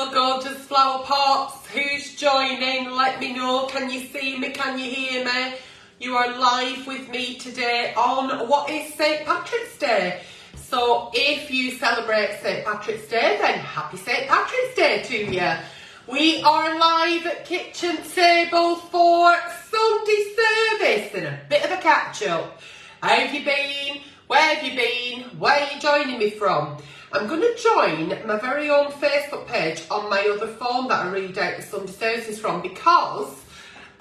Hello, gorgeous flower pots. Who's joining? Let me know. Can you see me? Can you hear me? You are live with me today on what is St. Patrick's Day. So if you celebrate St. Patrick's Day, then happy St. Patrick's Day to you. We are live at kitchen table for Sunday service and a bit of a catch up. How have you been? Where have you been? Where are you joining me from? I'm going to join my very own Facebook page on my other phone that I read out the Sunday services from because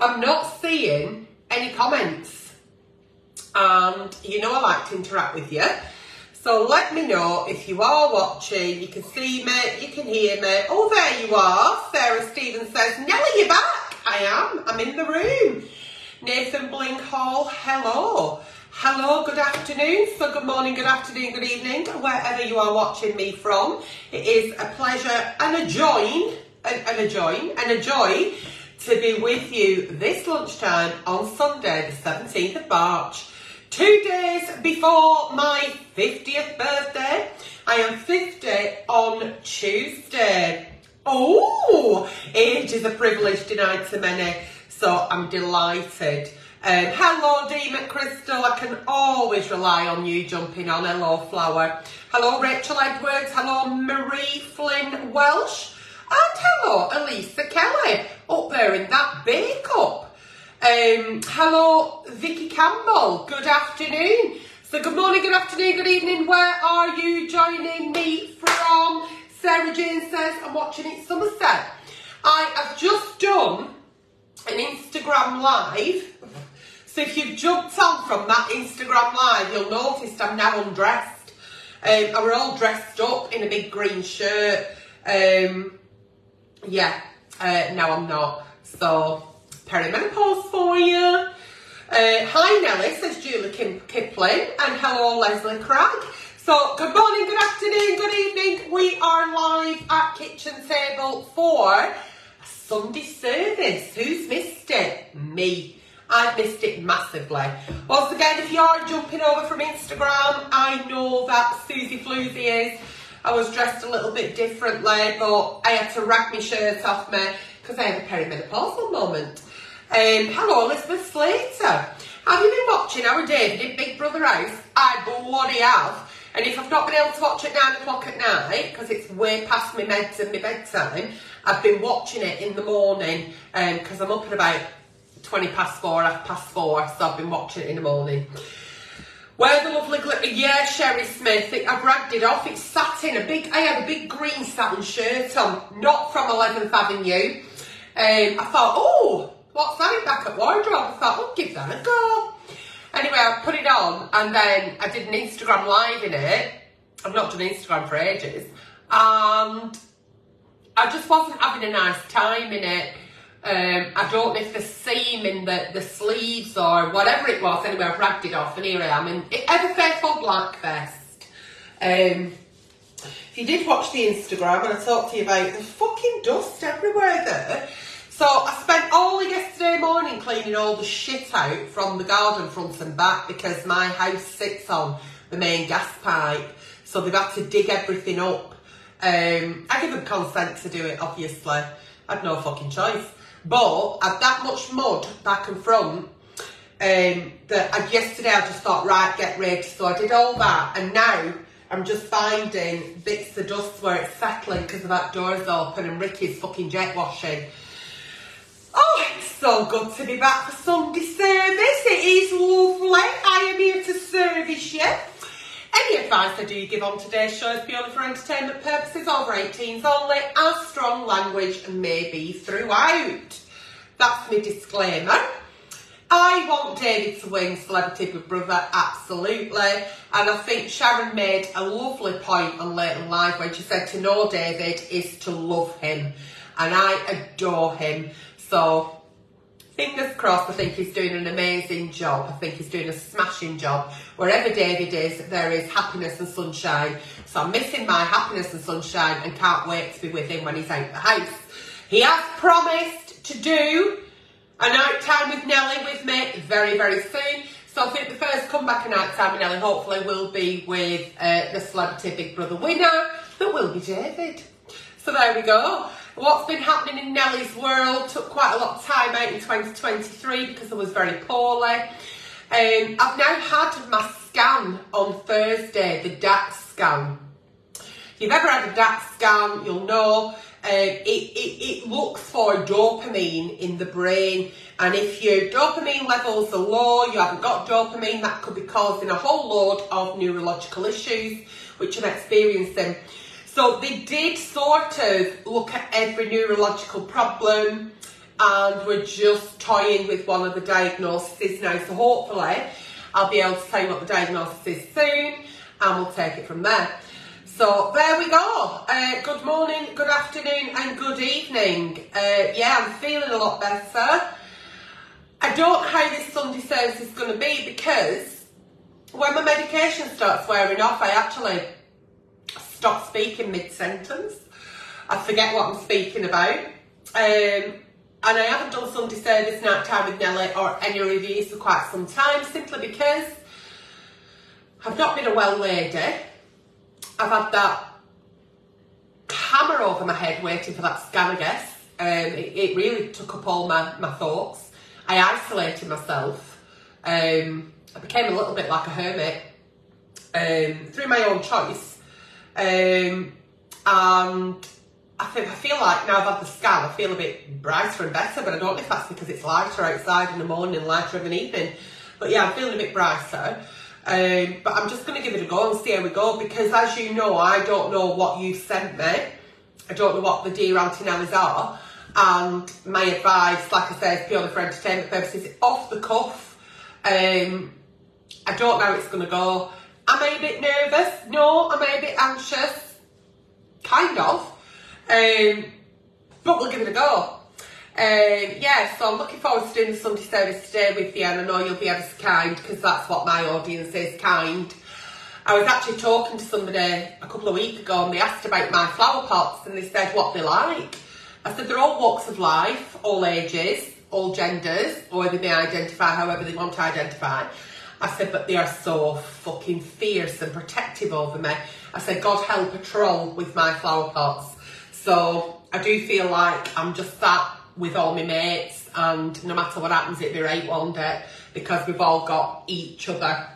I'm not seeing any comments. And you know I like to interact with you. So let me know if you are watching, you can see me, you can hear me. Oh, there you are. Sarah Stevens says, Nelly, you're back. I am. I'm in the room. Nathan Blinkhall, hello. Hello, good afternoon. So good morning, good afternoon, good evening, wherever you are watching me from. It is a pleasure and a joy to be with you this lunchtime on Sunday, the 17th of March. 2 days before my 50th birthday. I am 50 on Tuesday. Oh, age is a privilege denied to many, so I'm delighted. Hello, Dee McCrystal. I can always rely on you jumping on. Hello, Flower. Hello, Rachel Edwards. Hello, Marie Flynn Welsh. And hello, Elisa Kelly, up there in that bake-up. Hello, Vicky Campbell. Good afternoon. So good morning, good afternoon, good evening. Where are you joining me from? Sarah Jane says, I'm watching it Somerset. I have just done an Instagram Live. So if you've jumped on from that Instagram Live, you'll notice I'm now undressed. We're all dressed up in a big green shirt. Now I'm not. So, perimenopause for you. Hi Nelly, says Julie Kipling. And hello Leslie Cragg. So, good morning, good afternoon, good evening. We are live at kitchen table for a Sunday service. Who's missed it? Me. I've missed it massively. Once again, if you are jumping over from Instagram, I know that Susie Floozy is. I was dressed a little bit differently, but I had to rag my shirt off me because I had a perimenopausal moment. Hello, Elizabeth Slater. Have you been watching our David in Big Brother House? I bloody have. And if I've not been able to watch it 9 o'clock at night, because it's way past my meds and my bedtime, I've been watching it in the morning because I'm up at about 20 past 4, half past 4, so I've been watching it in the morning. Where the lovely glitter, yeah, Sherry Smith, I've ragged it off, it's satin, I had a big green satin shirt on, not from 11th Avenue. I thought, oh, what's that in back at wardrobe? I thought, I'll give that a go. Anyway, I put it on, and then I did an Instagram Live in it. I've not done Instagram for ages. And I just wasn't having a nice time in it. I don't know if the seam in the sleeves or whatever it was. Anyway, I've ragged it off and here I am in ever faithful black vest. If you did watch the Instagram and I talked to you about the fucking dust everywhere there. So I spent all of yesterday morning cleaning all the shit out from the garden front and back because my house sits on the main gas pipe. So they've had to dig everything up. I give them consent to do it, obviously. I had no fucking choice. But I had that much mud back and front that yesterday I just thought, right, get rid. So I did all that and now I'm just finding bits of dust where it's settling because the back door's open and Ricky's fucking jet washing. Oh, it's so good to be back for Sunday service. It is lovely. I am here to service you. Any advice I do give on today's show is purely for entertainment purposes, over 18s only, as strong language may be throughout. That's my disclaimer. I want David to win Celebrity Big Brother, absolutely. And I think Sharon made a lovely point on Late in Life when she said to know David is to love him. And I adore him. So, fingers crossed, I think he's doing an amazing job. I think he's doing a smashing job. Wherever David is, there is happiness and sunshine. So I'm missing my happiness and sunshine and can't wait to be with him when he's out the house. He has promised to do a night time with Nelly with me very, very soon. So I think the first comeback a night time with Nelly hopefully will be with the Celebrity Big Brother winner. That will be David. So there we go. What's been happening in Nellie's world took quite a lot of time out in 2023 because I was very poorly. I've now had my scan on Thursday, the DAX scan. If you've ever had a DAX scan, you'll know it looks for dopamine in the brain, and if your dopamine levels are low, you haven't got dopamine, that could be causing a whole load of neurological issues which I'm experiencing. So they did sort of look at every neurological problem, and we're just toying with one of the diagnoses now, so hopefully I'll be able to tell you what the diagnosis is soon, and we'll take it from there. So there we go. Good morning, good afternoon and good evening. Yeah, I'm feeling a lot better. I don't know how this Sunday service is going to be, because when my medication starts wearing off, I actually stop speaking mid-sentence. I forget what I'm speaking about. And I haven't done Sunday service, night time with Nellie, or any reviews for quite some time, simply because I've not been a well lady. I've had that hammer over my head waiting for that scan, I guess. It really took up all my thoughts. I isolated myself. I became a little bit like a hermit through my own choice. And I feel like now I've had the scan, I feel a bit brighter and better, but I don't know if that's because it's lighter outside in the morning, lighter of an evening. But yeah, I'm feeling a bit brighter. But I'm just going to give it a go and see how we go, because as you know, I don't know what you've sent me. I don't know what the Dear Auntie Nellies are. And my advice, like I say, is purely for entertainment purposes. It's off the cuff. I don't know how it's going to go. Am I a bit nervous? No. Am I a bit anxious? Kind of. But we'll give it a go. Yeah, so I'm looking forward to doing the Sunday service today with you, and I know you'll be ever so kind, because that's what my audience is, kind. I was actually talking to somebody a couple of weeks ago, and they asked about my flower pots, and they said what they like. I said they're all walks of life, all ages, all genders, or they may identify however they want to identify. I said, but they are so fucking fierce and protective over me. I said, God help a troll with my flower pots. So I do feel like I'm just sat with all my mates, and no matter what happens, it'll be right one day, because we've all got each other.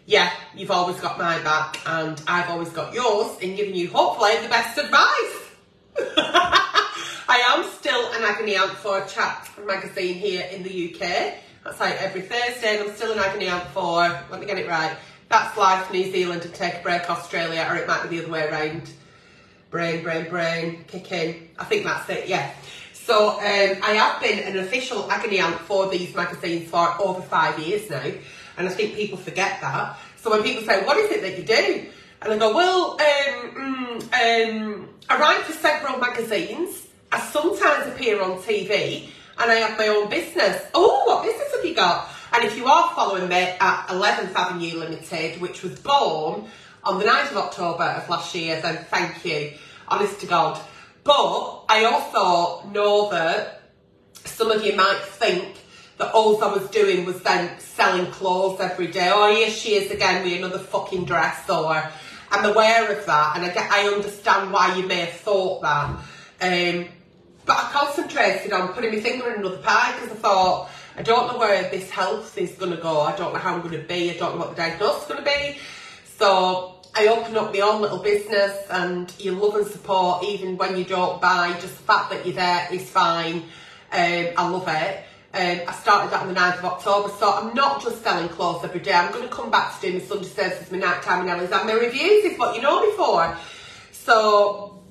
Yeah, you've always got my back, and I've always got yours in giving you, hopefully, the best advice. I am still an agony aunt for Chat magazine here in the UK. That's like every Thursday, and I'm still an agony aunt for, let me get it right, That's Life New Zealand and Take a Break Australia, or it might be the other way around. Brain, kick in. I think that's it, yeah. So I have been an official agony aunt for these magazines for over 5 years now, and I think people forget that. So when people say, what is it that you do? And I go, well, I write for several magazines, I sometimes appear on TV, and I have my own business. Oh, what business have you got? And if you are following me at 11th Avenue Limited, which was born on the 9th of October of last year, then thank you, honest to God. But I also know that some of you might think that all I was doing was then selling clothes every day. Oh, here she is again with another fucking dress. Or I'm aware of that, and I understand why you may have thought that. But I concentrated on putting my finger in another pie, because I thought, I don't know where this health is going to go. I don't know how I'm going to be. I don't know what the diagnosis is going to be. So I opened up my own little business, and you love and support even when you don't buy. Just the fact that you're there is fine. I love it. I started that on the 9th of October, so I'm not just selling clothes every day. I'm going to come back to doing my Sunday services, my nighttime analysis, and my reviews is what you know me for. So,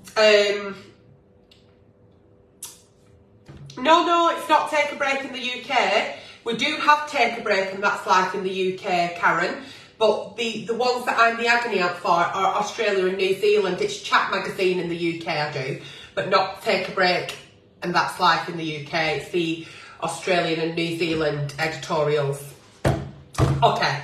no, it's not Take a Break in the UK. We do have Take a Break, and That's Life in the UK, Karen. But the ones that I'm the agony aunt for are Australia and New Zealand. It's Chat magazine in the UK I do, but not Take a Break and That's Life in the UK. It's the Australian and New Zealand editorials. Okay.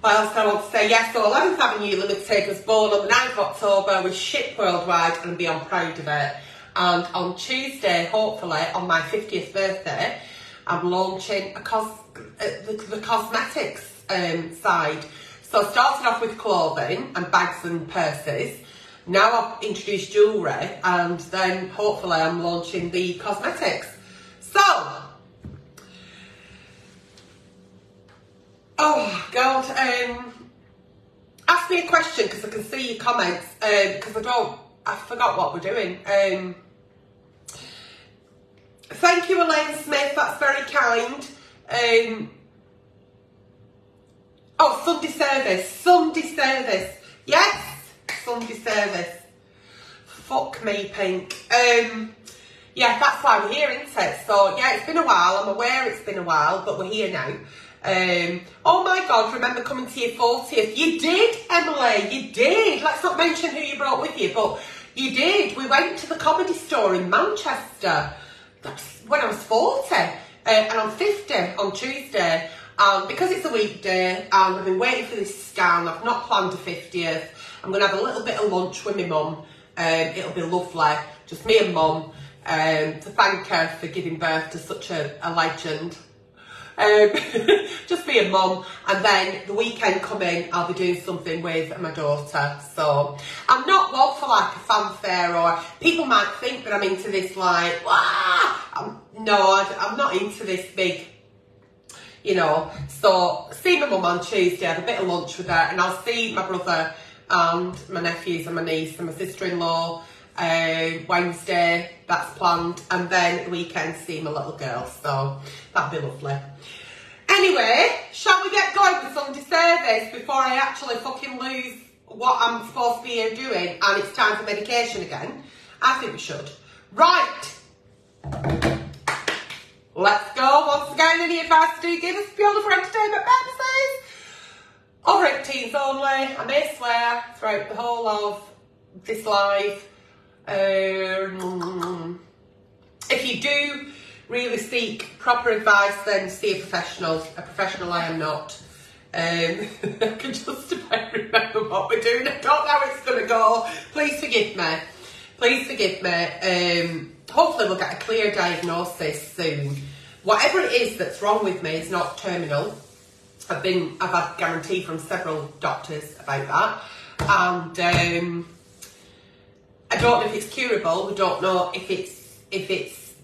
What else do I want to say? Yes, so 11th Avenue Limited was born on the 9th of October, was shipped worldwide, and I'm beyond proud of it. And on Tuesday, hopefully, on my 50th birthday, I'm launching the cosmetics side. So I started off with clothing and bags and purses, Now I've introduced jewellery, and then hopefully I'm launching the cosmetics. So, oh God, ask me a question because I can see your comments, because I forgot what we're doing. Thank you, Elaine Smith, that's very kind. Oh, Sunday service, yes, Sunday service. Fuck me, Pink. Yeah, that's why we're here, isn't it? So, yeah, it's been a while. I'm aware it's been a while, but we're here now. Oh my God, remember coming to your 40th? You did, Emily, you did. Let's not mention who you brought with you, but you did. We went to the Comedy Store in Manchester. That's when I was 40, and I'm 50 on Tuesday. Because it's a weekday, and I've been waiting for this scan, I've not planned a 50th. I'm going to have a little bit of lunch with my mum. It'll be lovely, just me and mum, to thank her for giving birth to such a legend. Just me and mum, and then the weekend coming, I'll be doing something with my daughter. So I'm not one for like a fanfare, or people might think that I'm into this like, wow. No, I'm not into this big, you know. So see my mum on Tuesday, have a bit of lunch with her, and I'll see my brother and my nephews and my niece and my sister-in-law Wednesday, that's planned, and then the weekend see my little girl, so that'll be lovely. Anyway, shall we get going with Sunday service before I actually fucking lose what I'm supposed to be here doing and it's time for medication again? I think we should. Right. Let's go. Once again, any advice to do, give us purely for entertainment purposes. Over 18s only. I may swear throughout the whole of this live. If you do really seek proper advice, then see a professional. A professional I am not. I can just about remember what we're doing. I don't know how it's going to go. Please forgive me. Please forgive me. Hopefully we'll get a clear diagnosis soon. Whatever it is that's wrong with me is not terminal. I've had guarantee from several doctors about that. And I don't know if it's curable. We don't know if it's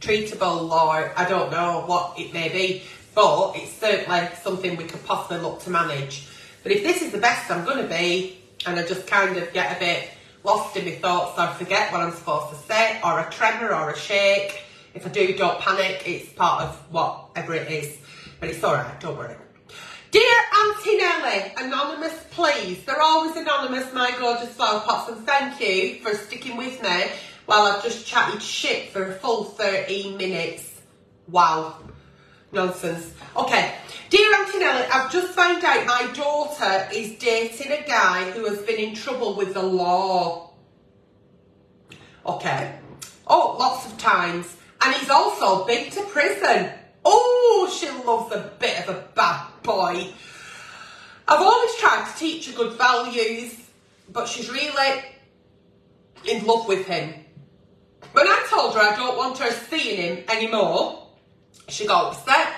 treatable, or I don't know what it may be, but it's certainly something we could possibly look to manage. But if this is the best I'm going to be, and I just kind of get a bit lost in my thoughts, or forget what I'm supposed to say, or a tremor or a shake, if I do, don't panic, it's part of whatever it is, but it's alright, don't worry. Dear Auntie Nelly, anonymous please, they're always anonymous, my gorgeous flower pots, and thank you for sticking with me while I've just chatted shit for a full 13 minutes. Wow. Nonsense. Okay. Dear Auntie Nelly, I've just found out my daughter is dating a guy who has been in trouble with the law. Okay. Oh, lots of times. And he's also been to prison. Oh, she loves a bit of a bad boy. I've always tried to teach her good values, but she's really in love with him. When I told her I don't want her seeing him anymore, she got upset.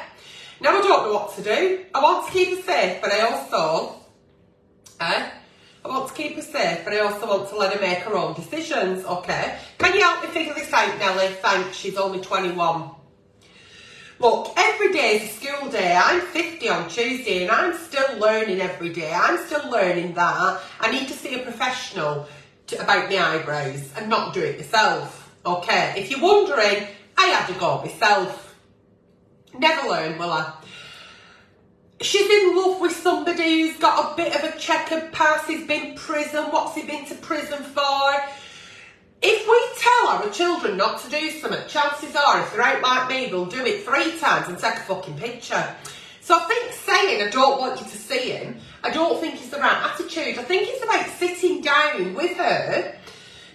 Now I don't know what to do. I want to keep her safe, but I also want to let her make her own decisions, okay? Can you help me figure this out, Nelly? Thanks, she's only 21. Look, every day is a school day. I'm 50 on Tuesday and I'm still learning every day. I'm still learning that. I need to see a professional about my eyebrows and not do it myself. Okay, if you're wondering, I had to go myself. Never learn, will I? She's in love with somebody who's got a bit of a checkered past. He's been to prison. What's he been to prison for? If we tell our children not to do something, chances are, if they're out like me, they'll do it 3 times and take a fucking picture. So I think saying, I don't want you to see him, I don't think is the right attitude. I think it's about sitting down with her,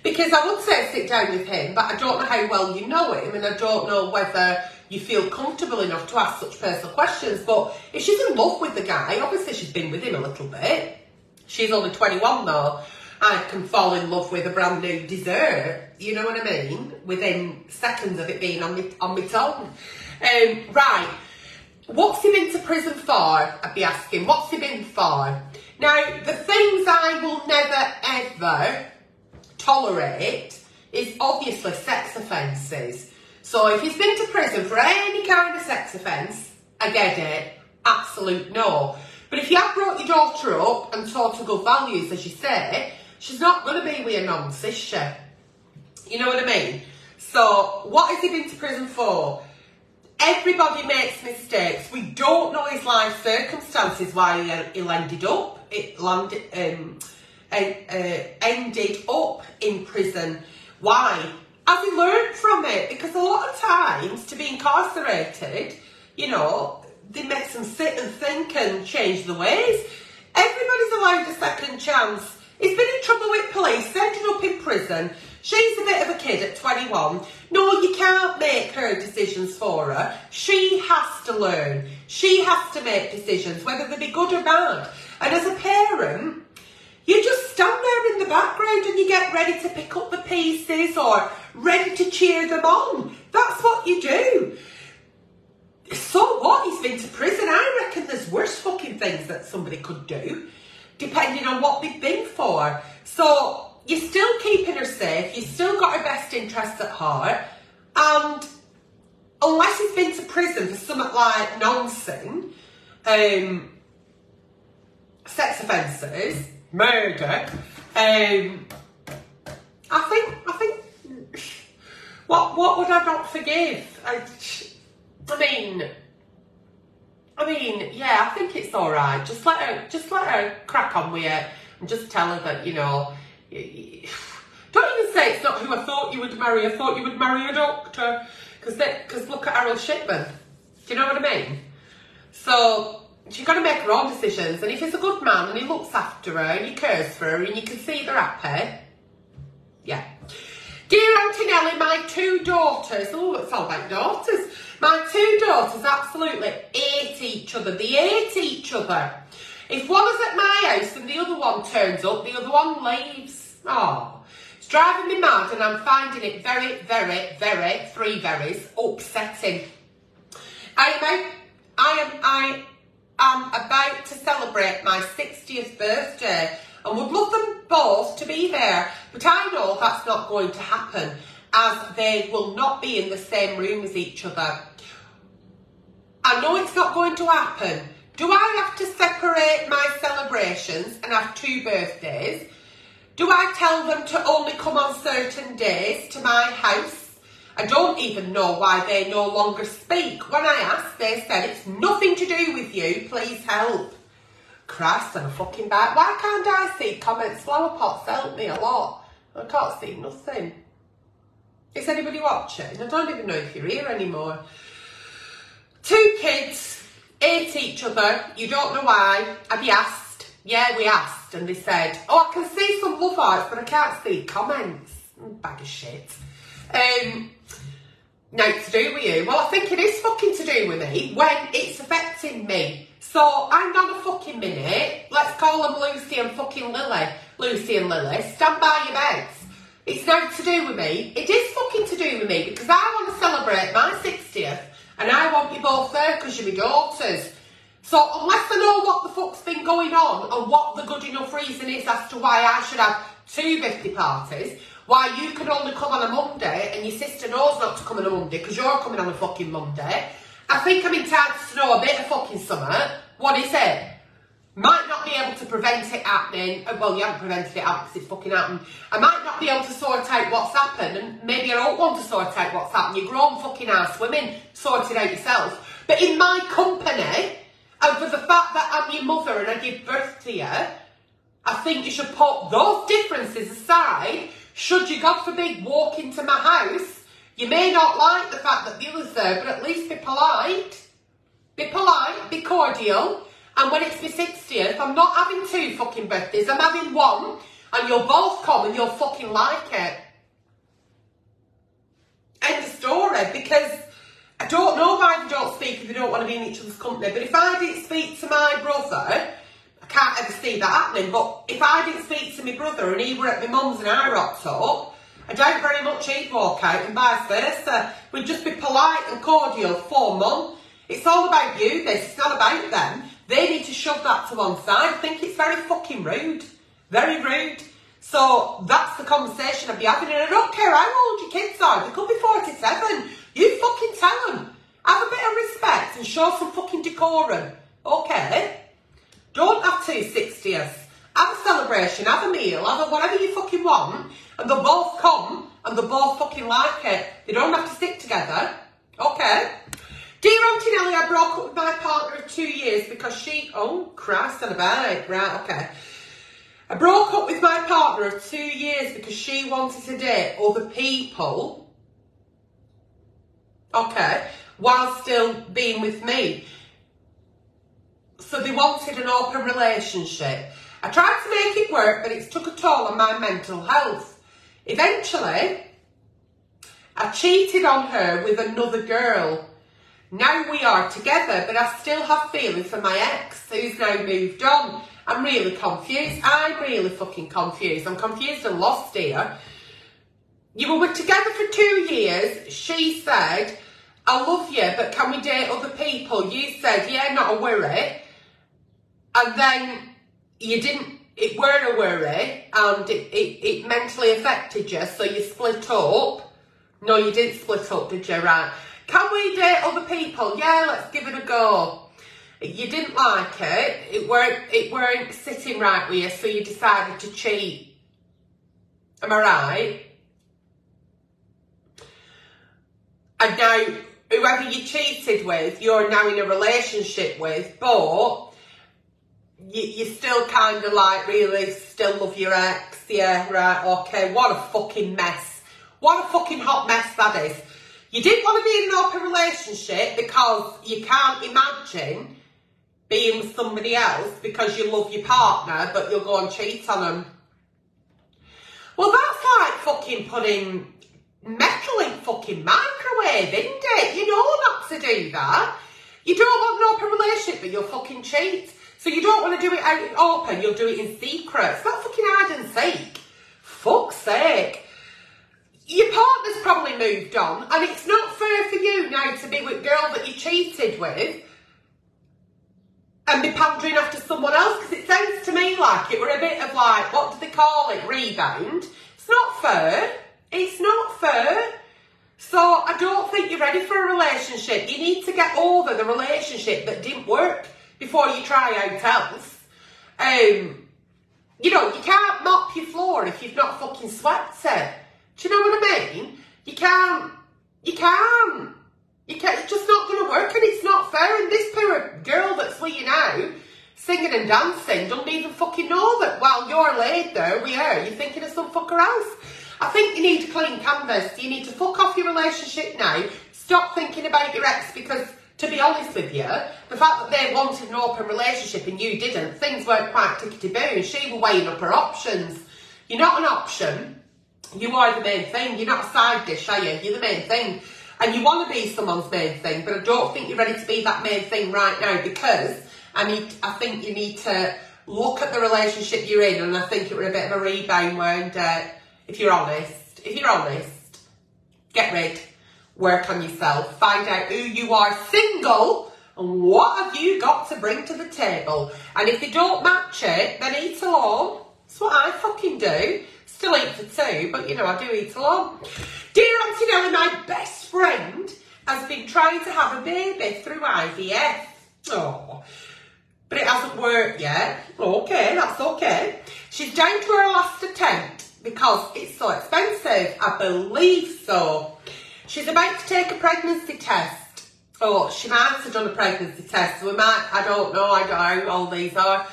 because I would say sit down with him, but I don't know how well you know him, and I don't know whether you feel comfortable enough to ask such personal questions. But if she's in love with the guy, obviously she's been with him a little bit. She's only 21 though. I can fall in love with a brand new dessert, you know what I mean? Within seconds of it being on my tongue. Right, what's he been to prison for? I'd be asking, what's he been for? Now, the things I will never ever tolerate is obviously sex offences. So if he's been to prison for any kind of sex offence, I get it, absolute no. But if you have brought your daughter up and taught her good values, as you say, she's not going to be with a nonce, is she? You know what I mean? So what has he been to prison for? Everybody makes mistakes. We don't know his life circumstances, why he ended up in prison. Why? Has he learned from it? Because a lot of times, to be incarcerated, you know, they make them sit and think and change the ways. Everybody's allowed a second chance. He's been in trouble with police, ended up in prison. She's a bit of a kid at 21. No, you can't make her decisions for her. She has to learn. She has to make decisions, whether they be good or bad. And as a parent, you just stand there in the background and you get ready to pick up the pieces or ready to cheer them on. That's what you do. So what? He's been to prison. I reckon there's worse fucking things that somebody could do, depending on what they've been for. So you're still keeping her safe. You've still got her best interests at heart. And unless he's been to prison for something like noncing, sex offences, murder, I think, what would I not forgive? I mean, yeah, I think it's all right. Just let her crack on with it, and just tell her that, you know, don't even say it's not who I thought you would marry. I thought you would marry a doctor, because look at Harold Shipman. Do you know what I mean? So she's got to make her own decisions, and if he's a good man and he looks after her and he cares for her and you can see they're happy, yeah. Dear Auntie Nelly, my two daughters, oh, it's all about daughters. My two daughters absolutely hate each other. They hate each other. If one is at my house and the other one turns up, the other one leaves. Oh, it's driving me mad, and I'm finding it very, very, very, three verys, upsetting. I am about to celebrate my 60th birthday and would love them both to be there, but I know that's not going to happen, as they will not be in the same room as each other. I know it's not going to happen. Do I have to separate my celebrations and have two birthdays? Do I tell them to only come on certain days to my house? I don't even know why they no longer speak. When I asked, they said it's nothing to do with you, please help. Christ, I'm a fucking bad. Why can't I see comments? Flower pots help me a lot. I can't see nothing. Is anybody watching? I don't even know if you're here anymore. Two kids hate each other. You don't know why. Have you asked? Yeah, we asked, and they said, oh, I can see some love hearts, but I can't see comments. Bag of shit. Now, it's to do with you. Well, I think it is fucking to do with me when it's affecting me. So, hang on a fucking minute. Let's call them Lucy and fucking Lily. Lucy and Lily, stand by your beds. It's now to do with me. It is fucking to do with me, because I want to celebrate my 60th, and I want you both there because you're my daughters. So, unless I know what the fuck's been going on and what the good enough reason is as to why I should have two birthday parties, why you can only come on a Monday and your sister knows not to come on a Monday because you're coming on a fucking Monday, I think I'm entitled to know a bit of fucking something. What is it? Might not be able to prevent it happening. Well, you haven't prevented it happening because it's fucking happened. I might not be able to sort out what's happened, and maybe I don't want to sort out what's happened. You're grown fucking ass women, sort it out yourself. But in my company, and for the fact that I'm your mother and I give birth to you, I think you should put those differences aside. Should you, God forbid, walk into my house, you may not like the fact that the other's there, but at least be polite. Be polite, be cordial. And when it's my 60th, I'm not having two fucking birthdays, I'm having one, and you'll both come and you'll fucking like it. End of story, because I don't know why they don't speak if they don't want to be in each other's company, but if I didn't speak to my brother, I can't ever see that happening, but if I didn't speak to my brother and he were at my mum's and I rocked up, I doubt very much he'd walk out, and vice versa. We'd just be polite and cordial for mum. It's all about you, this, it's not about them. They need to shove that to one side. I think it's very fucking rude. Very rude. So that's the conversation I'd be having, and I don't care how old your kids are. They could be 47. You fucking tell them. Have a bit of respect and show some fucking decorum. Okay? Don't have two 60s. Have a celebration, have a meal, have a whatever you fucking want, and they'll both come and they'll both fucking like it. They don't have to stick together. Okay? Dear Auntie Nelly, I broke up with my partner of 2 years because she... Oh, Christ on a bike. Right, okay. I broke up with my partner of 2 years because she wanted to date other people. Okay. While still being with me. So they wanted an open relationship. I tried to make it work, but it's took a toll on my mental health. Eventually, I cheated on her with another girl. Now we are together, but I still have feelings for my ex, who's now moved on. I'm really confused. I'm really fucking confused. I'm confused and lost here. You were together for 2 years. She said, I love you, but can we date other people? You said, yeah, not a worry. And then you didn't, it weren't a worry, and it mentally affected you, so you split up. No, you didn't split up, did you? Right. Can we date other people? Yeah, let's give it a go. You didn't like it. It weren't sitting right with you, so you decided to cheat. Am I right? And now, whoever you cheated with, you're now in a relationship with, but you still kind of like really still love your ex. Yeah, right, okay. What a fucking mess. What a fucking hot mess that is. You didn't want to be in an open relationship because you can't imagine being with somebody else because you love your partner, but you'll go and cheat on them. Well, that's like fucking putting metal in fucking microwave, isn't it? You know not to do that. You don't want an open relationship, but you'll fucking cheat. So you don't want to do it out open, you'll do it in secret. It's not fucking hide and seek. Fuck's sake. Your partner's probably moved on, and it's not fair for you now to be with a girl that you cheated with and be pandering after someone else, because it sounds to me like it were a bit of like, what do they call it, rebound. It's not fair. It's not fair. So I don't think you're ready for a relationship. You need to get over the relationship that didn't work before you try out else. You know, you can't mop your floor if you've not fucking swept it. Do you know what I mean? You can't. It's just not going to work, and it's not fair. And this poor girl that's with you now, singing and dancing, doesn't even fucking know that while you're laid there with her, you're thinking of some fucker else. I think you need a clean canvas. You need to fuck off your relationship now. Stop thinking about your ex, because, to be honest with you, the fact that they wanted an open relationship and you didn't, things weren't quite tickety-boo. She was weighing up her options. You're not an option. You are the main thing. You're not a side dish, are you? You're the main thing. And you want to be someone's main thing, but I don't think you're ready to be that main thing right now, because I think you need to look at the relationship you're in, and I think it was a bit of a rebound where, if you're honest, get rid, work on yourself, find out who you are single, and what have you got to bring to the table. And if they don't match it, then eat alone. That's what I fucking do. Still eat for two, but you know, I do eat alone. Dear Auntie Nelly, my best friend has been trying to have a baby through IVF. Oh, but it hasn't worked yet. Okay, that's okay. She's down to her last attempt because it's so expensive. I believe so. She's about to take a pregnancy test. Oh, she might have done a pregnancy test. So we might, I don't know how old these are.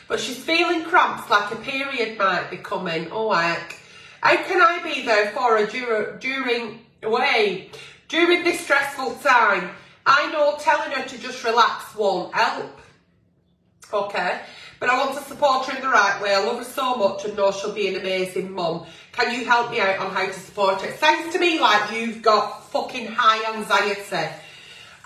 But she's feeling cramps, like a period might be coming. Oh, heck. How can I be there for her during this stressful time? I know telling her to just relax won't help. Okay? But I want to support her in the right way. I love her so much and know she'll be an amazing mum. Can you help me out on how to support her? It sounds to me like you've got fucking high anxiety.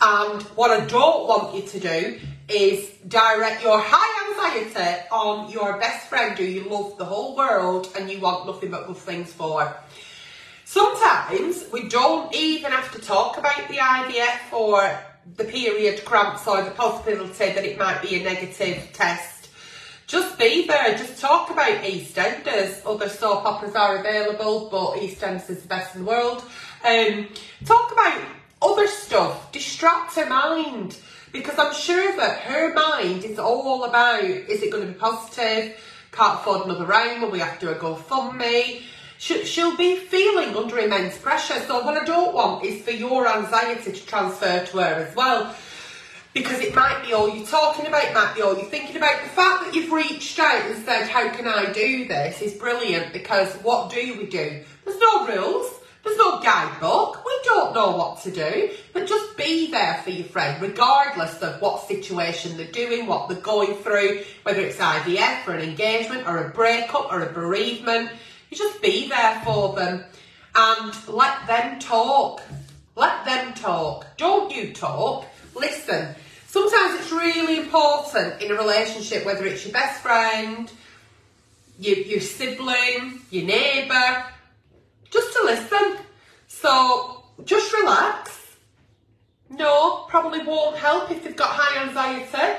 And what I don't want you to do is direct your high anxiety on your best friend who you love the whole world and you want nothing but good things for. Sometimes we don't even have to talk about the IVF or the period cramps or the possibility that it might be a negative test. Just be there, just talk about EastEnders. Other soap operas are available, but EastEnders is the best in the world. Talk about other stuff, distract her mind, because I'm sure that her mind is all about, is it going to be positive? Can't afford another round, will we have to do a GoFundMe? She'll be feeling under immense pressure. So what I don't want is for your anxiety to transfer to her as well. Because it might be all you're talking about, it might be all you're thinking about. The fact that you've reached out and said, how can I do this, is brilliant, because what do we do? There's no rules, there's no guidebook, we don't know what to do, but just be there for your friend, regardless of what situation they're doing, what they're going through, whether it's IVF or an engagement or a breakup or a bereavement. You just be there for them and let them talk. Let them talk. Don't you talk, listen. Sometimes it's really important in a relationship, whether it's your best friend, your sibling, your neighbour, just to listen. So just relax. No, probably won't help if they've got high anxiety.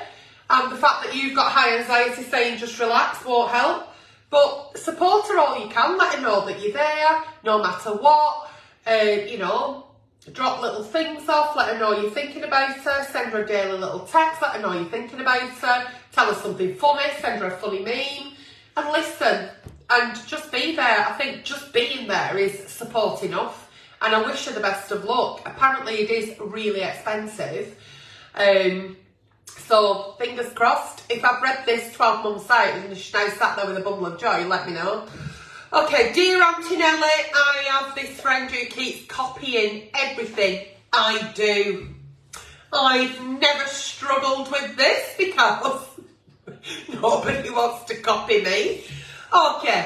And the fact that you've got high anxiety saying just relax won't help. But support her all you can. Let her know that you're there, no matter what. You know, drop little things off, let her know you're thinking about her, send her a daily little text, let her know you're thinking about her, tell her something funny, send her a funny meme, and listen, and just be there. I think just being there is support enough, and I wish her the best of luck. Apparently it is really expensive, so fingers crossed. If I've read this 12 months out and she's now sat there with a bundle of joy, let me know. Okay, dear Auntie Nelly, I have this friend who keeps copying everything I do. I've never struggled with this because nobody wants to copy me. Okay,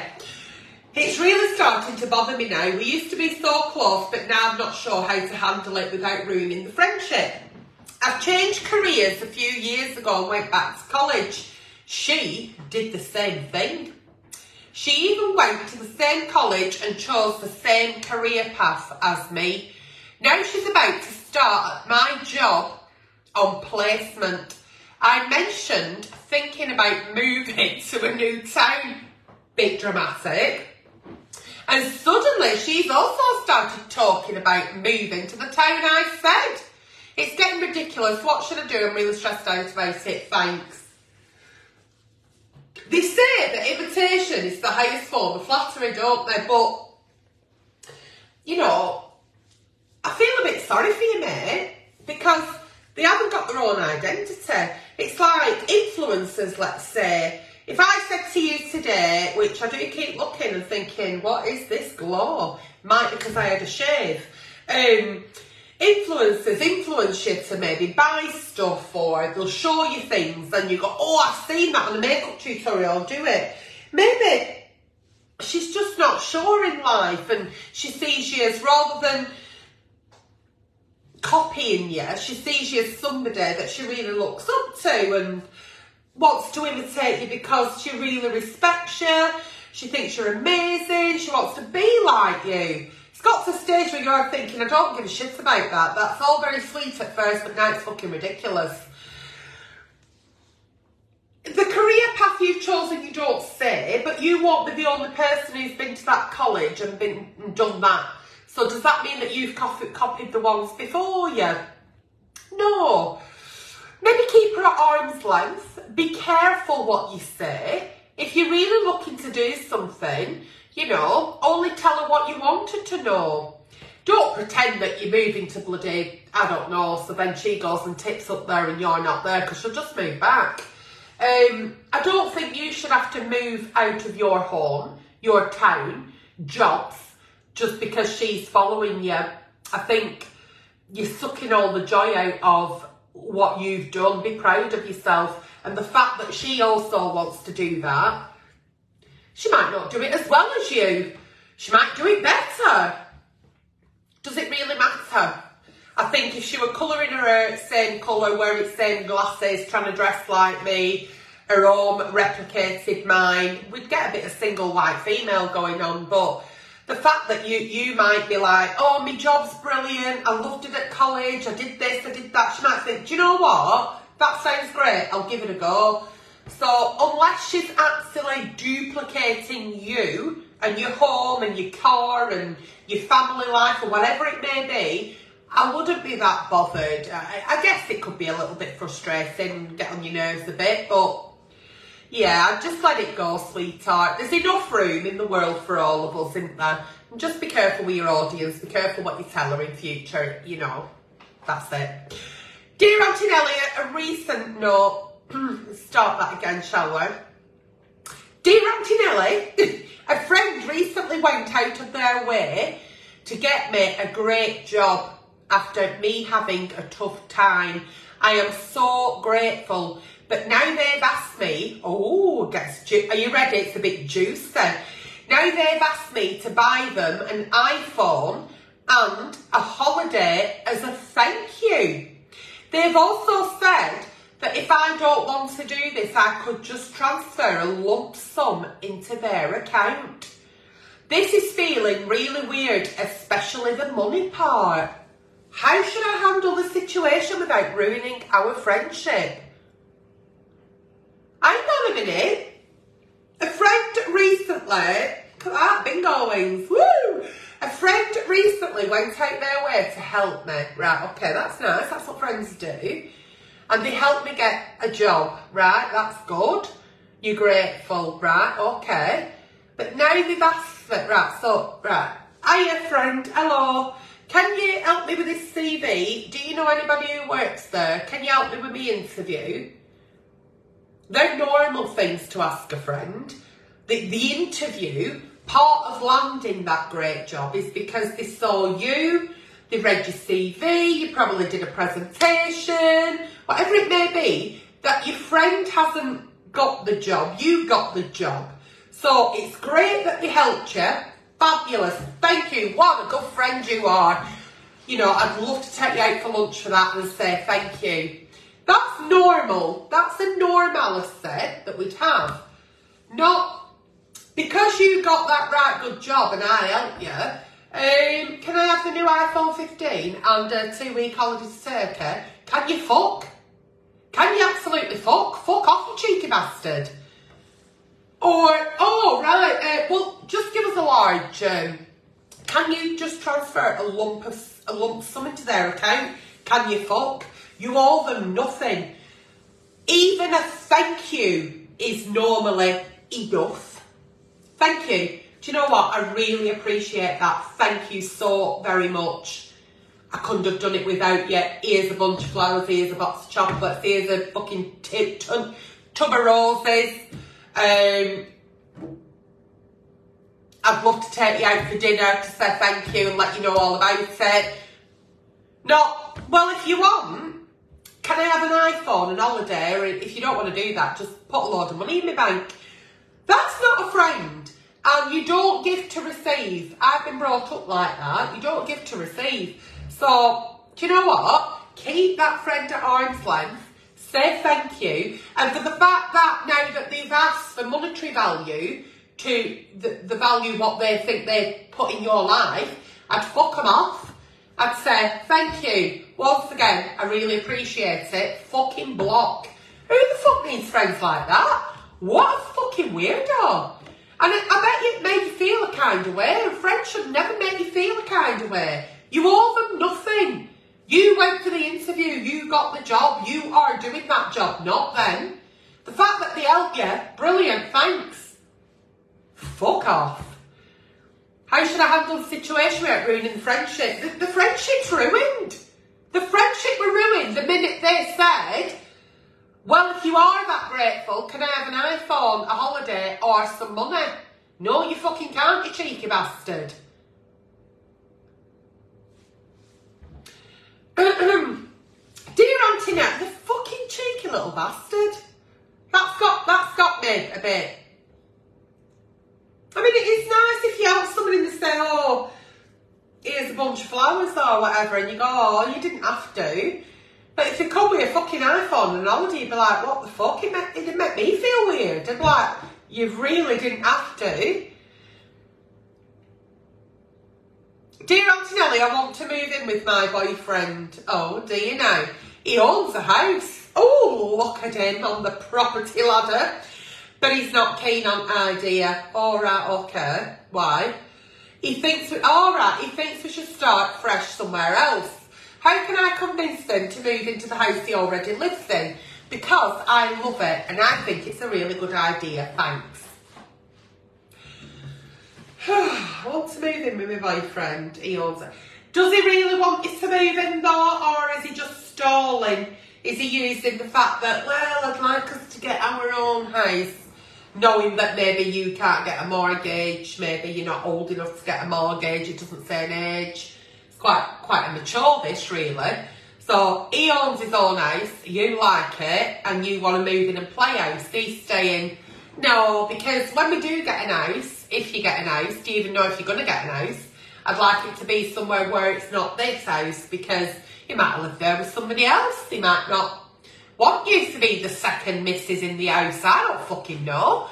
it's really starting to bother me now. We used to be so close, but now I'm not sure how to handle it without ruining the friendship. I've changed careers a few years ago and went back to college. She did the same thing. She even went to the same college and chose the same career path as me. Now she's about to start at my job on placement. I mentioned thinking about moving to a new town. Bit dramatic. And suddenly she's also started talking about moving to the town I said. It's getting ridiculous. What should I do? I'm really stressed out about it. Thanks. They say that imitation is the highest form of flattery, don't they? But, you know, I feel a bit sorry for you, mate, because they haven't got their own identity. It's like influencers, let's say. If I said to you today, which I do keep looking and thinking, what is this glow? Might be because I had a shave. Influencers influence you to maybe buy stuff, or they'll show you things and you go, oh, I've seen that on a makeup tutorial, I'll do it. Maybe she's just not sure in life and she sees you as, rather than copying you, she sees you as somebody that she really looks up to and wants to imitate you because she really respects you, she thinks you're amazing, she wants to be like you. It's got to a stage where you're thinking, I don't give a shit about that. That's all very sweet at first, but now it's fucking ridiculous. The career path you've chosen, you don't say, but you won't be the only person who's been to that college and done that. So does that mean that you've copied the ones before you? No. Maybe keep her at arm's length. Be careful what you say. If you're really looking to do something, you know, only tell her what you wanted to know. Don't pretend that you're moving to bloody, I don't know, so then she goes and tips up there and you're not there, because she'll just move back. I don't think you should have to move out of your home, your town, jobs, just because she's following you. I think you're sucking all the joy out of what you've done. Be proud of yourself. And the fact that she also wants to do that, she might not do it as well as you. She might do it better. Does it really matter? I think if she were colouring her hair same colour, wearing same glasses, trying to dress like me, her home replicated mine, we'd get a bit of single white female going on. But the fact that you might be like, oh, my job's brilliant, I loved it at college, I did this, I did that. She might think, do you know what? That sounds great, I'll give it a go. So unless she's actually duplicating you and your home and your car and your family life or whatever it may be, I wouldn't be that bothered. I guess it could be a little bit frustrating, get on your nerves a bit, but yeah, just let it go, sweetheart. There's enough room in the world for all of us, isn't there? And just be careful with your audience, be careful what you tell her in future, you know. That's it. Dear Auntie Nelly, a recent note. Start that again, shall we? Dear Auntie Nelly, a friend recently went out of their way to get me a great job after me having a tough time. I am so grateful. But now they've asked me, are you ready? It's a bit juicy. Now they've asked me to buy them an iPhone and a holiday as a thank you. They've also said that if I don't want to do this, I could just transfer a lump sum into their account. This is feeling really weird, especially the money part. How should I handle the situation without ruining our friendship? Hang on a minute. A friend recently, look at that, bingo wings, woo! A friend recently went out their way to help me. Right, okay, that's nice, that's what friends do. And they helped me get a job, right, that's good. You're grateful, right, okay. But now they've asked me, right, hiya friend, hello. Can you help me with this CV? Do you know anybody who works there? Can you help me with my interview? They're normal things to ask a friend. The interview, part of landing that great job is because they saw you, they read your CV, you probably did a presentation, whatever it may be, that your friend hasn't got the job, you got the job. So it's great that they helped you. Fabulous. Thank you. What a good friend you are. You know, I'd love to take you out for lunch for that and say thank you. That's normal. That's a normality that we'd have. Not because you got that right good job and I helped you. Can I have the new iPhone 15 and a 2-week holiday to Turkey? Can you fuck? Can you absolutely fuck? Fuck off, you cheeky bastard. Or, well, just give us a large. Can you just transfer a lump sum into their account? Can you fuck? You owe them nothing. Even a thank you is normally enough. Thank you. Do you know what? I really appreciate that. Thank you so very much. I couldn't have done it without you. Here's a bunch of flowers, here's a box of chocolates, here's a fucking tub of roses. I'd love to take you out for dinner to say thank you and let you know all about it. No, well, if you want, can I have an iPhone and holiday? Or if you don't want to do that, just put a load of money in my bank. That's not a friend. And you don't give to receive. I've been brought up like that. You don't give to receive. So, do you know what? Keep that friend at arm's length. Say thank you. And for the fact that now that they've asked for monetary value to the value what they think they put in your life, I'd fuck them off. I'd say thank you. Once again, I really appreciate it. Fucking block. Who the fuck needs friends like that? What a fucking weirdo. And I bet it made you feel a kind of way. A friend should never make you feel a kind of way. You owe them nothing. You went for the interview, you got the job, you are doing that job, not them. The fact that they helped you, brilliant, thanks. Fuck off. How should I handle the situation without ruining the friendship? The friendship's ruined. The friendship were ruined the minute they said, well, if you are that grateful, can I have an iPhone, a holiday, or some money? No, you fucking can't, you cheeky bastard. Dear Auntie Nat, the fucking cheeky little bastard. That's got me a bit. I mean, it's nice if you help somebody and they say, oh, here's a bunch of flowers or whatever, and you go, oh, you didn't have to. But if they come with a fucking iPhone and holiday, you'd be like, what the fuck? It didn't make me feel weird. I'd be like, you really didn't have to. Dear Auntie Nelly, I want to move in with my boyfriend. Oh, do you know? He owns a house. Oh, look at him on the property ladder. But he's not keen on idea. Alright, okay. Why? He thinks, alright, he thinks we should start fresh somewhere else. How can I convince them to move into the house he already lives in? Because I love it and I think it's a really good idea, thanks. I want to move in with my boyfriend, he owns it. Does he really want you to move in though, or is he just stalling? Is he using the fact that, well, I'd like us to get our own house, knowing that maybe you can't get a mortgage, maybe you're not old enough to get a mortgage, it doesn't say an age. It's quite a mature this, really. So he owns his own house, you like it, and you want to move in and play house. He's saying, no, because when we do get an house, if you get an house, do you even know if you're going to get an house? I'd like it to be somewhere where it's not this house, because you might live there with somebody else. He might not want you to be the second missus in the house. I don't fucking know.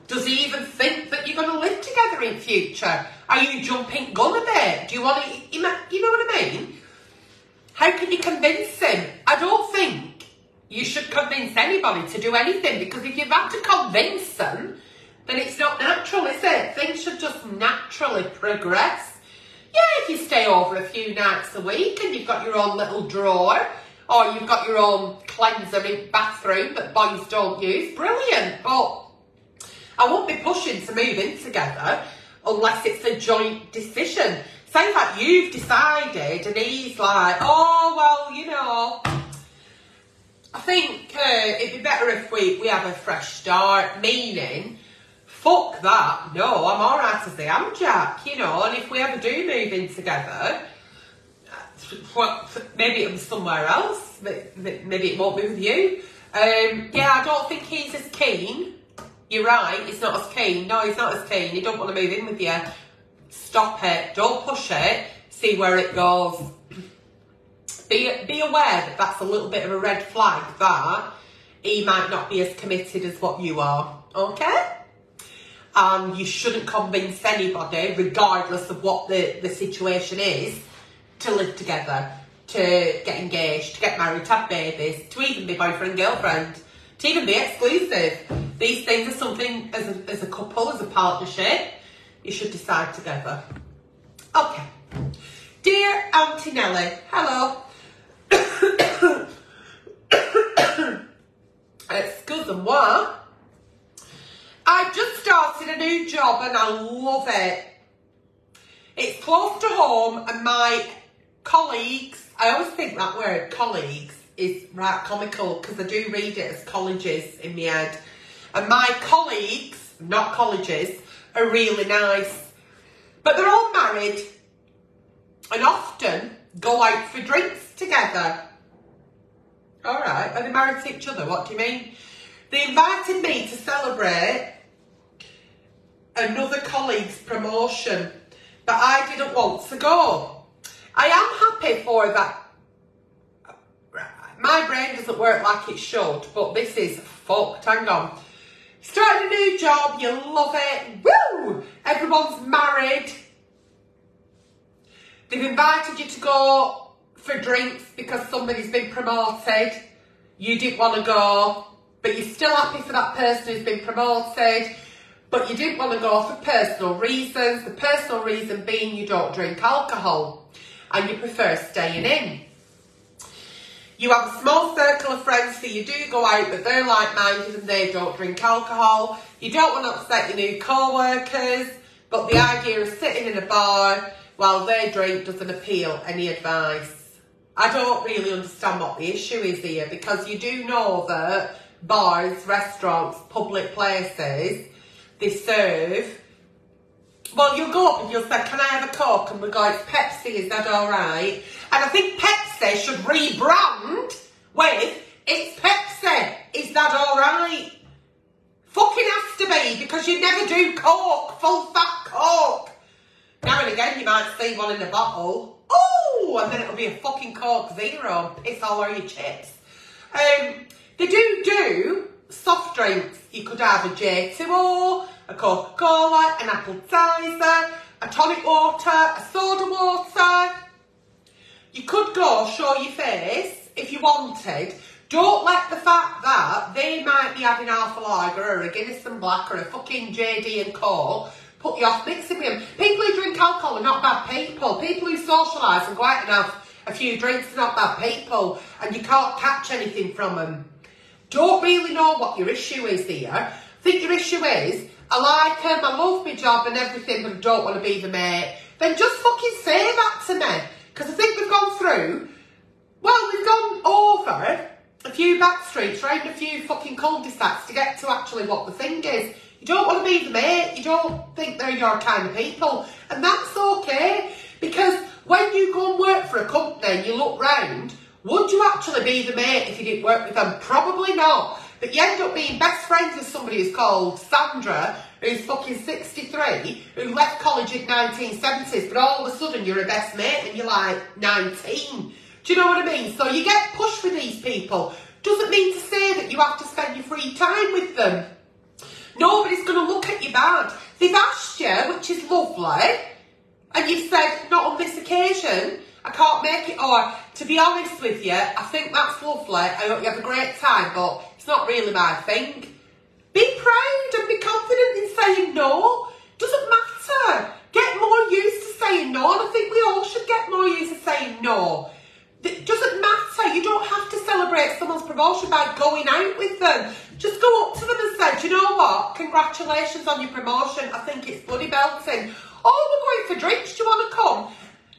Does he even think that you're going to live together in future? Are you jumping gun a bit? Do you want to, you know what I mean? How can you convince him? I don't think you should convince anybody to do anything, because if you've had to convince them, then it's not natural, is it? Things should just naturally progress. Yeah, if you stay over a few nights a week and you've got your own little drawer, or you've got your own cleanser in bathroom that boys don't use, brilliant. But I won't be pushing to move in together unless it's a joint decision. Sounds like you've decided and he's like, oh, well, you know, I think it'd be better if we have a fresh start, meaning, fuck that, no, I'm alright as I am, Jack, you know, and if we ever do move in together, well, maybe it'll be somewhere else, maybe it won't be with you. Yeah, I don't think he's as keen. You're right, he's not as keen. No, he's not as keen. He don't want to move in with you. Stop it. Don't push it. See where it goes. Be aware that that's a little bit of a red flag, that he might not be as committed as what you are. Okay? And you shouldn't convince anybody, regardless of what the situation is, to live together, to get engaged, to get married, to have babies, to even be boyfriend, girlfriend, to even be exclusive. These things are something, as a couple, as a partnership, you should decide together. Okay. Dear Auntie Nelly, hello. Excuse-moi. I've just started a new job and I love it. It's close to home and my colleagues, I always think that word, colleagues, is right comical because I do read it as colleges in my head. And my colleagues, not colleges, are really nice. But they're all married and often go out for drinks together. Alright, are they married to each other? What do you mean? They invited me to celebrate another colleague's promotion, but I didn't want to go. I am happy for that. My brain doesn't work like it should, but this is fucked. Hang on. Started a new job, you love it. Woo! Everyone's married. They've invited you to go for drinks because somebody's been promoted. You didn't want to go, but you're still happy for that person who's been promoted, but you didn't want to go for personal reasons. The personal reason being you don't drink alcohol and you prefer staying in. You have a small circle of friends, so you do go out, but they're like-minded and they don't drink alcohol. You don't want to upset your new co-workers, but the idea of sitting in a bar while they drink doesn't appeal. Any advice? I don't really understand what the issue is here, because you do know that bars, restaurants, public places, they serve. Well, you'll go up and you'll say, can I have a Coke? And we'll go, it's Pepsi, is that alright? And I think Pepsi should rebrand with, it's Pepsi, is that alright? Fucking has to be, because you never do Coke, full fat Coke. Now and again you might see one in a bottle. Oh, and then it'll be a fucking Coke Zero and piss all over your chips. They do soft drinks. You could have a J2O, a Coca-Cola, an appetizer, a tonic water, a soda water. You could go show your face if you wanted. Don't let the fact that they might be having half a lager or a Guinness and Black or a fucking JD and Coke put you off mixing with them. People who drink alcohol are not bad people. People who socialise and go out and have a few drinks are not bad people, and you can't catch anything from them. Don't really know what your issue is here. I think your issue is, I like him, I love my job and everything, but I don't want to be the mate. Then just fucking say that to me. Because I think we've gone through, well, we've gone over a few back streets, round a few fucking cul-de-sacs to get to actually what the thing is. You don't want to be the mate, you don't think they're your kind of people, and that's okay, because when you go and work for a company and you look round, would you actually be the mate if you didn't work with them? Probably not, but you end up being best friends with somebody who's called Sandra, who's fucking 63, who left college in 1970s, but all of a sudden you're a best mate and you're like 19. Do you know what I mean? So you get pushed with these people. Doesn't mean to say that you have to spend your free time with them. Nobody's going to look at you bad. They've asked you, which is lovely, and you've said, not on this occasion, I can't make it, or to be honest with you, I think that's lovely, I hope you have a great time, but it's not really my thing. Be proud and be confident in saying no. Doesn't matter. Get more used to saying no, and I think we all should get more used to saying no. It doesn't matter. You don't have to celebrate someone's promotion by going out with them. Just go up to them and say, do you know what? Congratulations on your promotion. I think it's bloody belting. Oh, we're going for drinks. Do you want to come?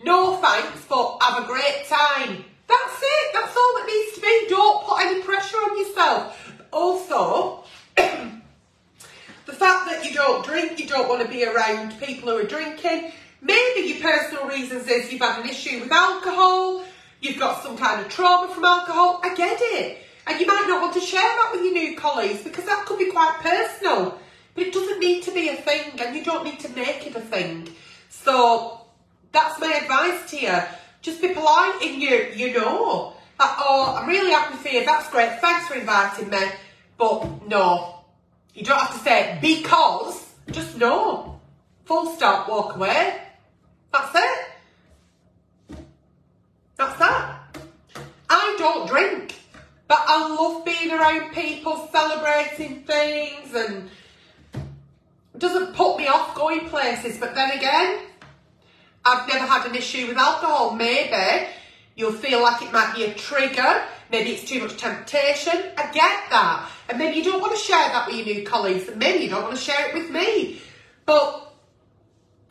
No thanks, but have a great time. That's it. That's all it needs to be. Don't put any pressure on yourself. Also, the fact that you don't drink, you don't want to be around people who are drinking. Maybe your personal reasons is you've had an issue with alcohol. You've got some kind of trauma from alcohol, I get it. And you might not want to share that with your new colleagues because that could be quite personal. But it doesn't need to be a thing, and you don't need to make it a thing. So that's my advice to you. Just be polite in you know. Like, oh, I'm really happy for you, that's great, thanks for inviting me. But no, you don't have to say it because, just no. Full stop, walk away. That's it. That's that. I don't drink, but I love being around people celebrating things, and it doesn't put me off going places. But then again, I've never had an issue with alcohol. Maybe you'll feel like it might be a trigger, maybe it's too much temptation. I get that, and maybe you don't want to share that with your new colleagues, and maybe you don't want to share it with me. But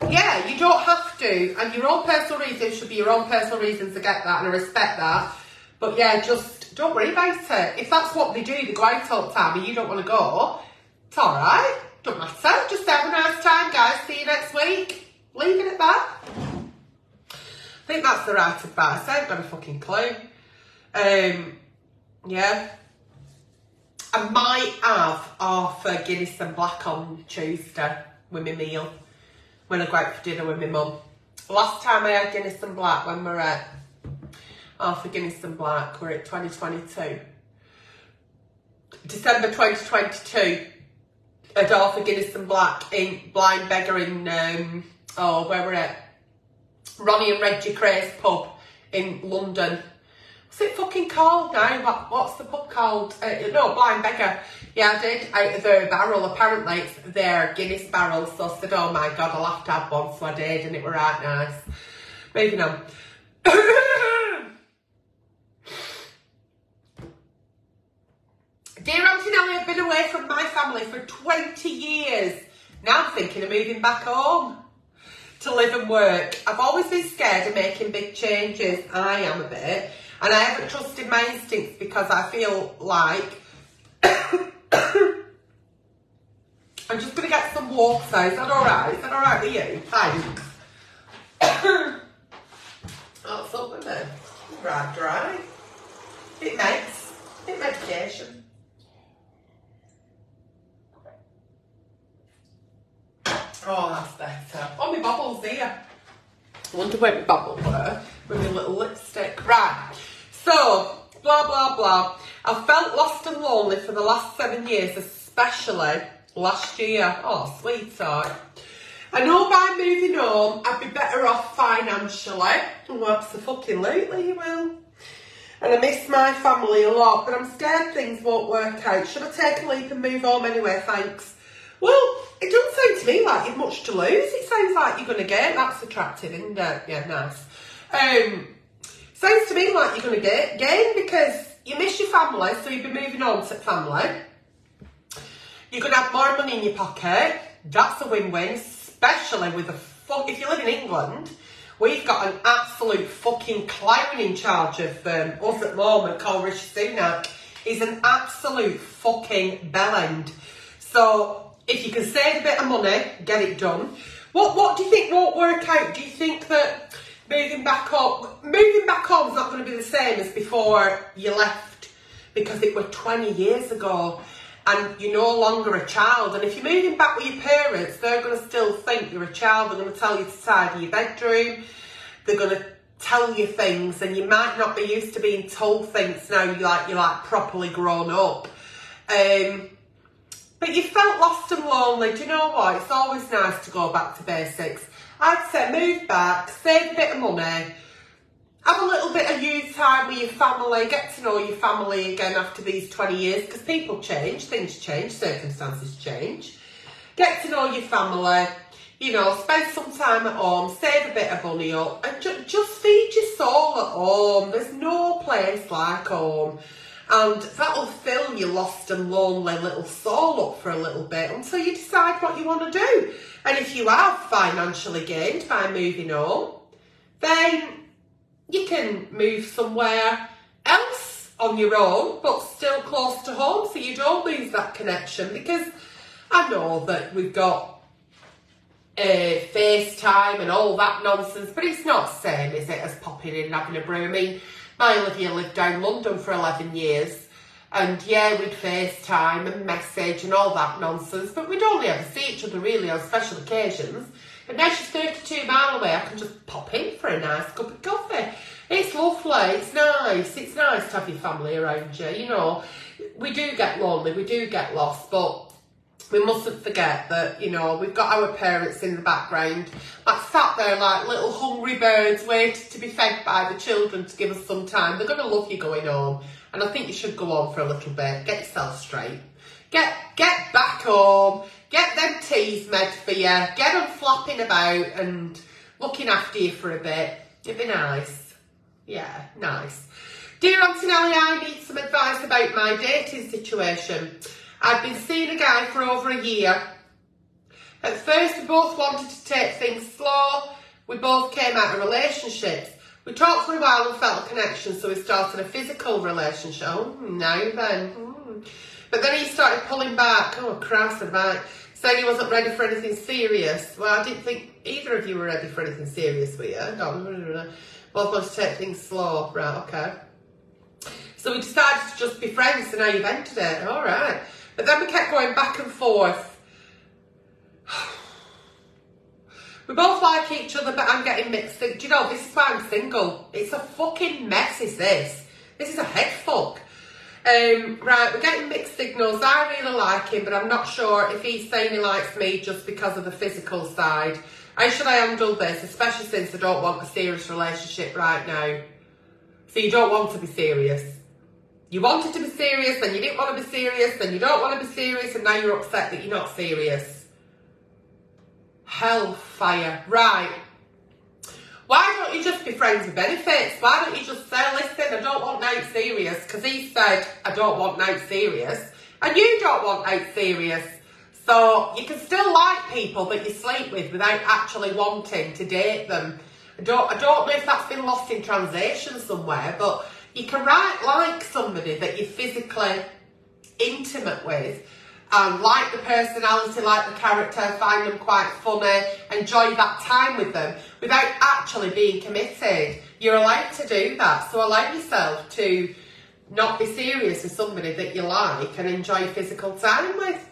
yeah, you don't have to, and your own personal reasons should be your own personal reasons. I get that, and I respect that. But yeah, just don't worry about it. If that's what they do, they go out all the time, and you don't want to go, it's alright, don't matter. Just have a nice time, guys. See you next week. Leave it at that. I think that's the right advice. I haven't got a fucking clue. Yeah. I might have half a Guinness and Black on Tuesday with my meal when I go out for dinner with my mum. Last time I had Guinness and Black, when we were at half a Guinness and Black, we're at 2022. December 2022, I had half a Guinness and Black in Blind Beggar in, where we're at? Ronnie and Reggie Cray's pub in London. What's it fucking called now? What's the pub called? No, Blind Beggar. Yeah, I did. Out of their barrel. Apparently it's their Guinness barrel. So I said, oh my God, I'll have to have one. So I did, and it were right nice. Moving on. Dear Auntie Nelly, I've been away from my family for 20 years. Now I'm thinking of moving back home to live and work. I've always been scared of making big changes. I am a bit. And I haven't trusted my instincts because I feel like I'm just going to get some water. Is that alright? Is that alright with you? Thanks. That's all with it. Dry. Bit meds. Bit medication. Oh, that's better. Oh, my bottle's here. I wonder where my bottle were with my little lipstick. Right. So, blah, blah, blah. I've felt lost and lonely for the last 7 years, especially last year. Oh, sweetheart. I know by moving home, I'd be better off financially. Oh, absolutely, you will. And I miss my family a lot, but I'm scared things won't work out. Should I take a leap and move home anyway, thanks? Well, it doesn't sound to me like you've much to lose. It sounds like you're going to gain. That's attractive, isn't it? Yeah, nice. Sounds to me like you're going to gain because you miss your family, so you'll be moving on to family. You're going to have more money in your pocket. That's a win-win, especially with if you live in England. We've got an absolute fucking clown in charge of us at the moment called Rishi Sunak. He's an absolute fucking bellend. So if you can save a bit of money, get it done. What do you think won't work out? Do you think that moving back home is not going to be the same as before you left because it was 20 years ago and you're no longer a child? And if you're moving back with your parents, they're going to still think you're a child. They're going to tell you to tidy your bedroom. They're going to tell you things, and you might not be used to being told things now you're like properly grown up. But you felt lost and lonely. Do you know what? It's always nice to go back to basics. I'd say move back, save a bit of money, have a little bit of you time with your family, get to know your family again after these 20 years, because people change, things change, circumstances change. Get to know your family, you know, spend some time at home, save a bit of money up, and just feed your soul at home. There's no place like home. And that'll fill your lost and lonely little soul up for a little bit until you decide what you want to do. And if you have financially gained by moving home, then you can move somewhere else on your own, but still close to home, so you don't lose that connection. Because I know that we've got FaceTime and all that nonsense, but it's not the same, is it, as popping in and having a brew? I mean, my Olivia lived down London for 11 years, and yeah, we'd FaceTime and message and all that nonsense, but we'd only ever see each other really on special occasions. But now she's 32 miles away, I can just pop in for a nice cup of coffee. It's lovely, it's nice to have your family around you, you know. We do get lonely, we do get lost, but we mustn't forget that, you know, we've got our parents in the background, like sat there like little hungry birds waiting to be fed by the children to give us some time. They're going to love you going home, and I think you should go on for a little bit, get yourself straight. Get back home, get them teas made for you, get them flapping about and looking after you for a bit. It'd be nice. Yeah, nice. Dear Auntie Nelly, I need some advice about my dating situation. I've been seeing a guy for over a year. At first, we both wanted to take things slow. We both came out of relationships. We talked for a while and felt a connection, so we started a physical relationship. Oh, now then. But then he started pulling back. Oh, Christ, right. Saying he wasn't ready for anything serious. Well, I didn't think either of you were ready for anything serious, were you? No. Both wanted to take things slow. Right, okay. So we decided to just be friends, and now you've entered it. All right. But then we kept going back and forth. We both like each other, but I'm getting mixed. Do you know, this is why I'm single. It's a fucking mess, is this. This is a head fuck. Right, we're getting mixed signals. I really like him, but I'm not sure if he's saying he likes me just because of the physical side. How should I handle this, especially since I don't want a serious relationship right now? So you don't want to be serious. You wanted to be serious, then you didn't want to be serious, then you don't want to be serious, and now you're upset that you're not serious. Hellfire. Right. Why don't you just be friends with benefits? Why don't you just say, listen, I don't want out serious, because he said, I don't want out serious, and you don't want out serious. So you can still like people that you sleep with without actually wanting to date them. I don't know if that's been lost in translation somewhere, but you can like somebody that you're physically intimate with and like the personality, like the character, find them quite funny, enjoy that time with them without actually being committed. You're allowed to do that. So allow yourself to not be serious with somebody that you like and enjoy physical time with.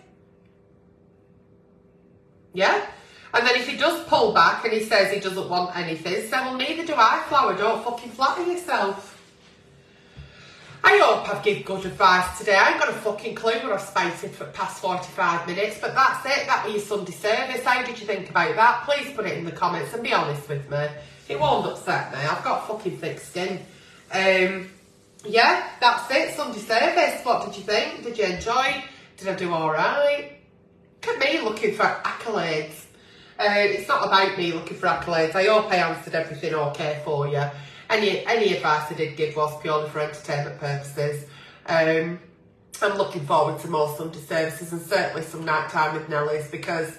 Yeah? And then if he does pull back and he says he doesn't want anything, say, well, neither do I, flower. Don't fucking flatter yourself. I hope I've given good advice today. I ain't got a fucking clue what I've spouted for the past 45 minutes, but that's it. That was your Sunday service. How did you think about that? Please put it in the comments and be honest with me. It won't upset me. I've got fucking thick skin. yeah, that's it. Sunday service. What did you think? Did you enjoy? Did I do all right? Look at me looking for accolades. It's not about me looking for accolades. I hope I answered everything okay for you. Any advice I did give was purely for entertainment purposes. I'm looking forward to more Sunday services and certainly some nighttime with Nellies because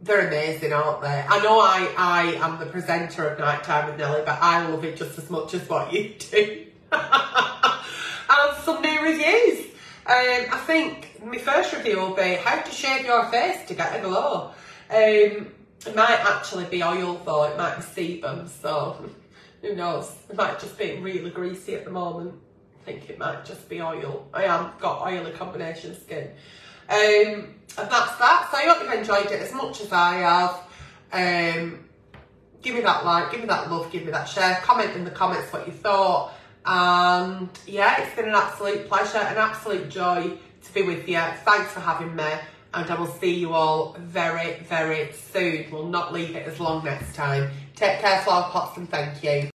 they're amazing, aren't they? I know I am the presenter of Nighttime with Nelly, but I love it just as much as what you do. And Sunday reviews. I think my first review will be how to shave your face to get a glow. It might actually be oil though, it might be sebum, so who knows? It might just be really greasy at the moment. I think it might just be oil. I have got oily combination skin. And that's that. So I hope you've enjoyed it as much as I have. Give me that like, give me that love, give me that share. Comment in the comments what you thought. And yeah, it's been an absolute pleasure, an absolute joy to be with you. Thanks for having me. And I will see you all very, very soon. We'll not leave it as long next time. Take care, flower pots, and thank you.